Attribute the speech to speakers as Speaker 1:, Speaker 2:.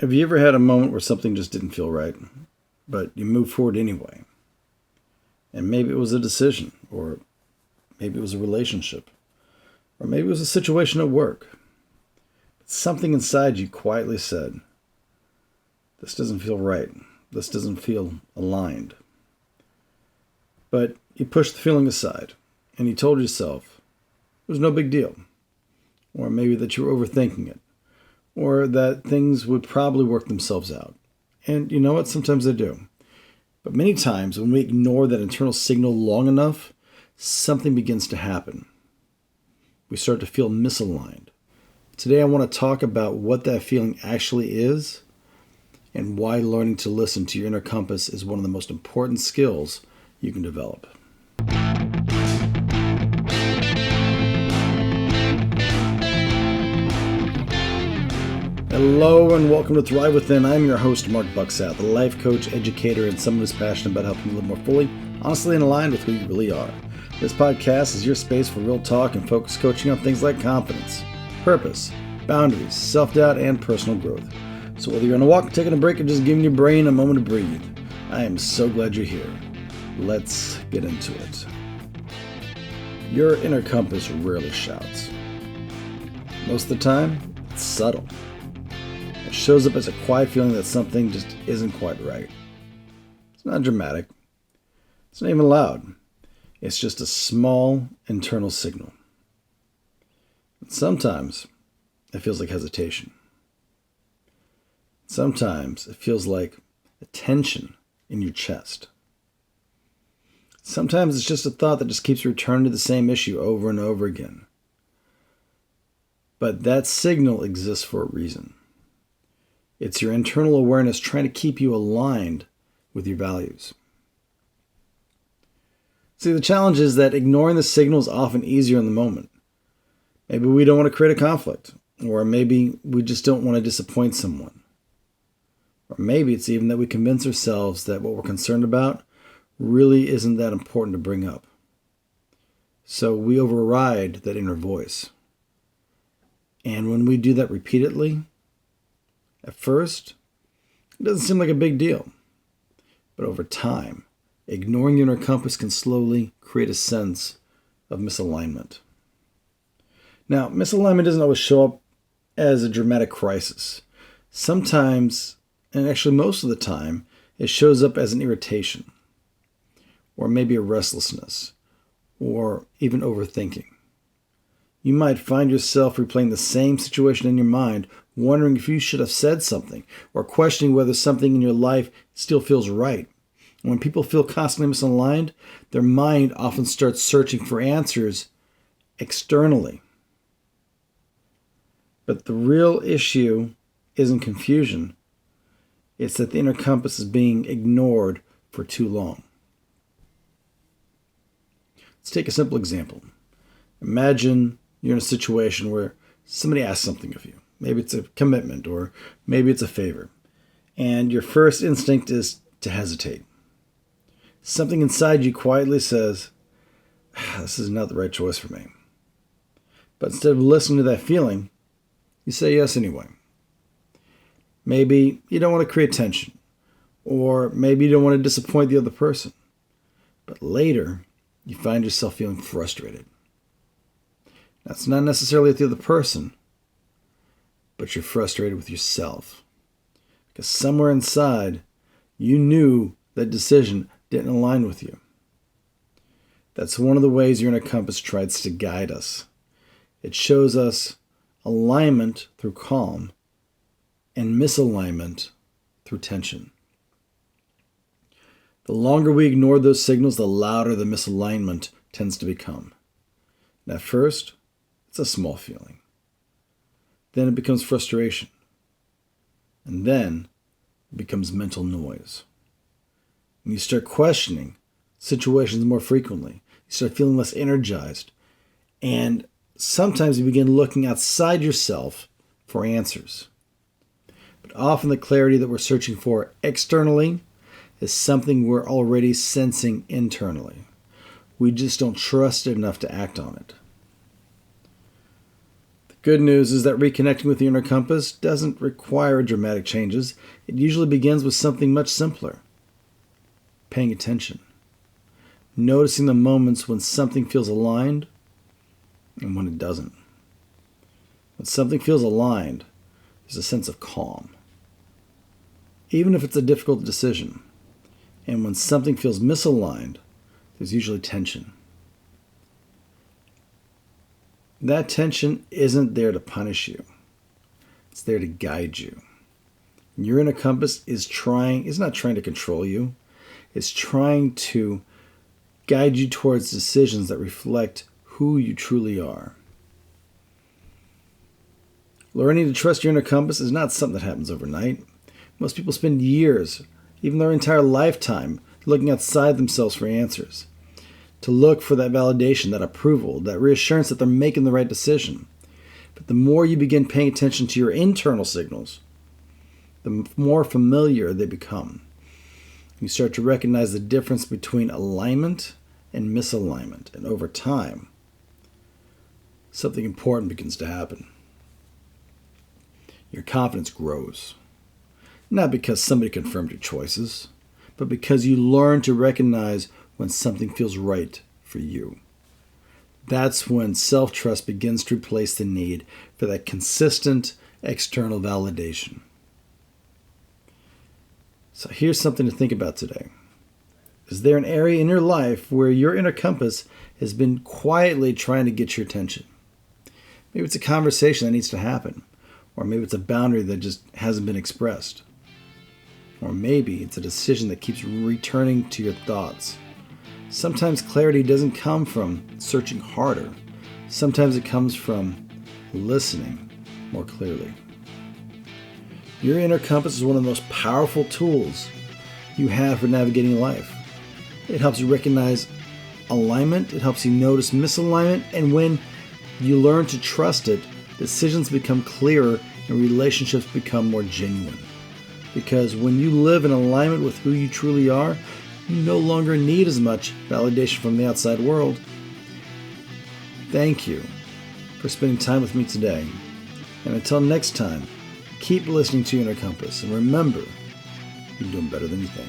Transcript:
Speaker 1: Have you ever had a moment where something just didn't feel right, but you moved forward anyway? And maybe it was a decision, or maybe it was a relationship, or maybe it was a situation at work. But something inside you quietly said, this doesn't feel right. This doesn't feel aligned. But you pushed the feeling aside, and you told yourself it was no big deal. Or maybe that you were overthinking it, or that things would probably work themselves out. And you know what? Sometimes they do. But many times when we ignore that internal signal long enough, something begins to happen. We start to feel misaligned. Today I want to talk about what that feeling actually is and why learning to listen to your inner compass is one of the most important skills you can develop. Hello and welcome to Thrive Within. I'm your host, Marc, the life coach, educator, and someone who's passionate about helping you live more fully, honestly, and aligned with who you really are. This podcast is your space for real talk and focused coaching on things like confidence, purpose, boundaries, self-doubt, and personal growth. So whether you're on a walk, taking a break, or just giving your brain a moment to breathe, I am so glad you're here. Let's get into it. Your inner compass rarely shouts. Most of the time, it's subtle. It shows up as a quiet feeling that something just isn't quite right. It's not dramatic. It's not even loud. It's just a small internal signal. And sometimes it feels like hesitation. Sometimes it feels like a tension in your chest. Sometimes it's just a thought that just keeps returning to the same issue over and over again. But that signal exists for a reason. It's your internal awareness trying to keep you aligned with your values. See, the challenge is that ignoring the signal is often easier in the moment. Maybe we don't want to create a conflict, or maybe we just don't want to disappoint someone. Or maybe it's even that we convince ourselves that what we're concerned about really isn't that important to bring up. So we override that inner voice. And when we do that repeatedly, at first, it doesn't seem like a big deal. But over time, ignoring the inner compass can slowly create a sense of misalignment. Now, misalignment doesn't always show up as a dramatic crisis. Sometimes, and actually most of the time, it shows up as an irritation, or maybe a restlessness, or even overthinking. You might find yourself replaying the same situation in your mind, wondering if you should have said something, or questioning whether something in your life still feels right. When people feel constantly misaligned, their mind often starts searching for answers externally. But the real issue isn't confusion. It's that the inner compass is being ignored for too long. Let's take a simple example. Imagine you're in a situation where somebody asks something of you. Maybe it's a commitment, or maybe it's a favor. And your first instinct is to hesitate. Something inside you quietly says, this is not the right choice for me. But instead of listening to that feeling, you say yes anyway. Maybe you don't want to create tension, or maybe you don't want to disappoint the other person. But later, you find yourself feeling frustrated. That's not necessarily at the other person, but you're frustrated with yourself. Because somewhere inside, you knew that decision didn't align with you. That's one of the ways your inner compass tries to guide us. It shows us alignment through calm and misalignment through tension. The longer we ignore those signals, the louder the misalignment tends to become. And at first, it's a small feeling. Then it becomes frustration. And then it becomes mental noise. And you start questioning situations more frequently. You start feeling less energized. And sometimes you begin looking outside yourself for answers. But often the clarity that we're searching for externally is something we're already sensing internally. We just don't trust it enough to act on it. Good news is that reconnecting with the inner compass doesn't require dramatic changes. It usually begins with something much simpler: paying attention, noticing the moments when something feels aligned and when it doesn't. When something feels aligned, there's a sense of calm, even if it's a difficult decision. And when something feels misaligned, there's usually tension. That tension isn't there to punish you. It's there to guide you. Your inner compass is not trying to control you. It's trying to guide you towards decisions that reflect who you truly are. Learning to trust your inner compass is not something that happens overnight. Most people spend years, even their entire lifetime, looking outside themselves for answers, to look for that validation, that approval, that reassurance that they're making the right decision. But the more you begin paying attention to your internal signals, the more familiar they become. You start to recognize the difference between alignment and misalignment. And over time, something important begins to happen. Your confidence grows. Not because somebody confirmed your choices, but because you learn to recognize when something feels right for you. That's when self-trust begins to replace the need for that consistent external validation. So here's something to think about today. Is there an area in your life where your inner compass has been quietly trying to get your attention? Maybe it's a conversation that needs to happen, or maybe it's a boundary that just hasn't been expressed. Or maybe it's a decision that keeps returning to your thoughts. Sometimes clarity doesn't come from searching harder. Sometimes it comes from listening more clearly. Your inner compass is one of the most powerful tools you have for navigating life. It helps you recognize alignment. It helps you notice misalignment. And when you learn to trust it, decisions become clearer and relationships become more genuine. Because when you live in alignment with who you truly are, you no longer need as much validation from the outside world. Thank you for spending time with me today. And until next time, keep listening to your inner compass. And remember, you're doing better than you think.